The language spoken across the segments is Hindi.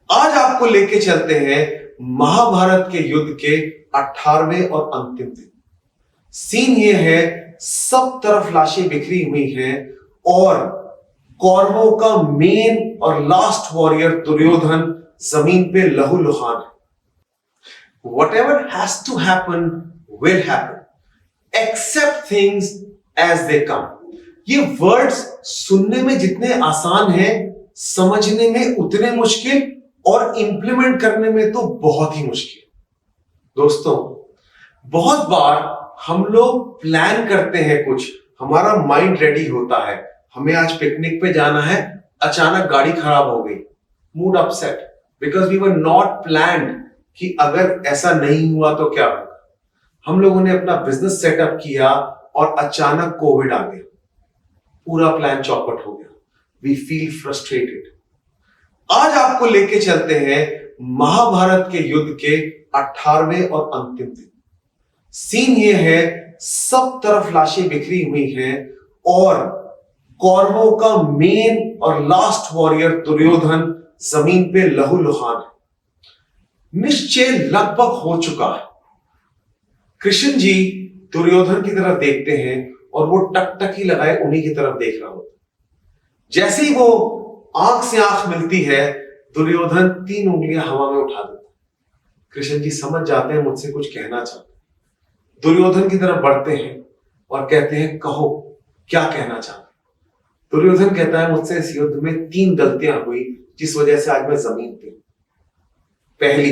आज आपको लेके चलते हैं महाभारत के युद्ध के 18वें और अंतिम दिन। सीन ये है, सब तरफ लाशें बिखरी हुई हैं और कौरवों का मेन और लास्ट वॉरियर दुर्योधन जमीन पे लहूलुहान है। Whatever has to happen will happen. Accept things as they come. ये वर्ड्स सुनने में जितने आसान हैं, समझने में उतने मुश्किल और इंप्लीमेंट करने में तो बहुत ही मुश्किल। दोस्तों, बहुत बार हम लोग प्लान करते हैं कुछ, हमारा माइंड रेडी होता है, हमें आज पिकनिक पे जाना है, अचानक गाड़ी खराब हो गई, mood upset because we were not planned कि अगर ऐसा नहीं हुआ तो क्या होगा। हम लोगों ने अपना बिजनेस सेटअप किया और अचानक कोविड आ गया, पूरा प्लान चौपट हो गया। We feel frustrated. आज आपको लेके चलते हैं महाभारत के युद्ध के 18वें और अंतिम दिन। सीन ये है, सब तरफ लाशें बिखरी हुई हैं और कौरवों का मेन और लास्ट वॉरियर दुर्योधन जमीन पे लहूलुहान है। निश्चय लगभग हो चुका है। कृष्ण जी दुर्योधन की तरफ देखते हैं और वो टकटकी लगाए उन्हीं की तरफ देख रहा होता। जैसे ही वो आंख से आंख मिलती है, दुर्योधन 3 उंगलियां हवा में उठा देता। कृष्ण जी समझ जाते हैं मुझसे कुछ कहना चाहते। दुर्योधन की तरफ बढ़ते हैं और कहते हैं, कहो क्या कहना चाहते। दुर्योधन कहता है, मुझसे इस युद्ध में 3 गलतियां हुई जिस वजह से आज मैं जमीन पे। पहली,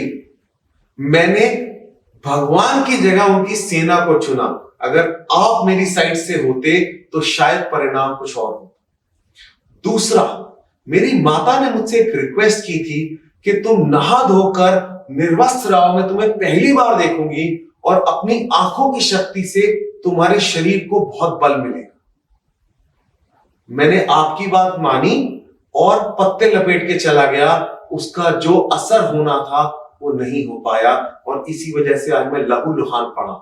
मैंने भगवान की जगह उनकी सेना को चुना। अगर आप मेरी साइड से होते तो शायद परिणाम कुछ और होता। दूसरा, मेरी माता ने मुझसे एक रिक्वेस्ट की थी कि तुम नहा धोकर निर्वस्त्र आओ, मैं तुम्हें पहली बार देखूंगी और अपनी आंखों की शक्ति से तुम्हारे शरीर को बहुत बल मिलेगा। मैंने आपकी बात मानी और पत्ते लपेट के चला गया। उसका जो असर होना था वो नहीं हो पाया और इसी वजह से आज मैं लहूलुहान पड़ा।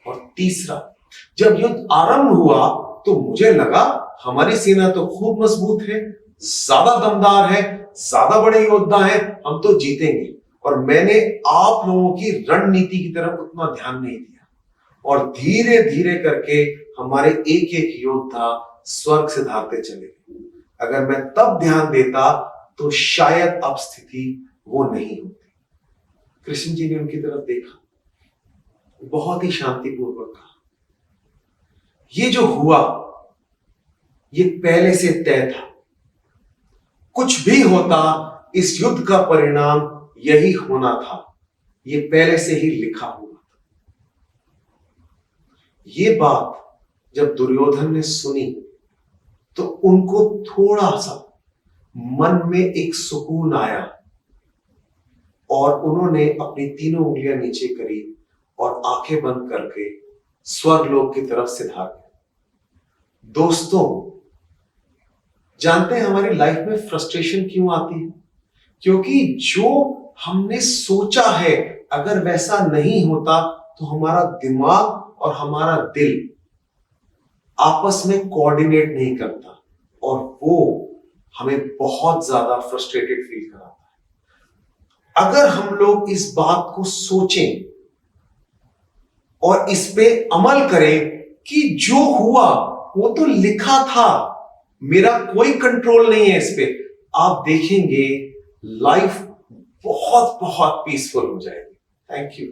और तीसरा, जब युद्ध आरंभ हुआ तो मुझे लगा हमारी सेना तो खूब मजबूत है, ज्यादा दमदार है, ज्यादा बड़े योद्धा हैं, हम तो जीतेंगे। और मैंने आप लोगों की रणनीति की तरफ उतना ध्यान नहीं दिया और धीरे धीरे करके हमारे एक एक योद्धा स्वर्ग से धारते चले। अगर मैं तब ध्यान देता तो शायद अब स्थिति वो नहीं होती। कृष्ण जी ने उनकी तरफ देखा, बहुत ही शांतिपूर्वक कहा, ये जो हुआ ये पहले से तय था। कुछ भी होता, इस युद्ध का परिणाम यही होना था। ये पहले से ही लिखा हुआ था। ये बात जब दुर्योधन ने सुनी तो उनको थोड़ा सा मन में एक सुकून आया और उन्होंने अपनी 3 उंगलियां नीचे करी और आंखें बंद करके स्वर्गलोक की तरफ से धार गए। दोस्तों, जानते हैं हमारी लाइफ में फ्रस्ट्रेशन क्यों आती है? क्योंकि जो हमने सोचा है अगर वैसा नहीं होता तो हमारा दिमाग और हमारा दिल आपस में कोऑर्डिनेट नहीं करता और वो हमें बहुत ज्यादा फ्रस्ट्रेटेड फील कराता है। अगर हम लोग इस बात को सोचें और इस पे अमल करें कि जो हुआ वो तो लिखा था, मेरा कोई कंट्रोल नहीं है इस पे, आप देखेंगे लाइफ बहुत बहुत पीसफुल हो जाएगी। Thank you.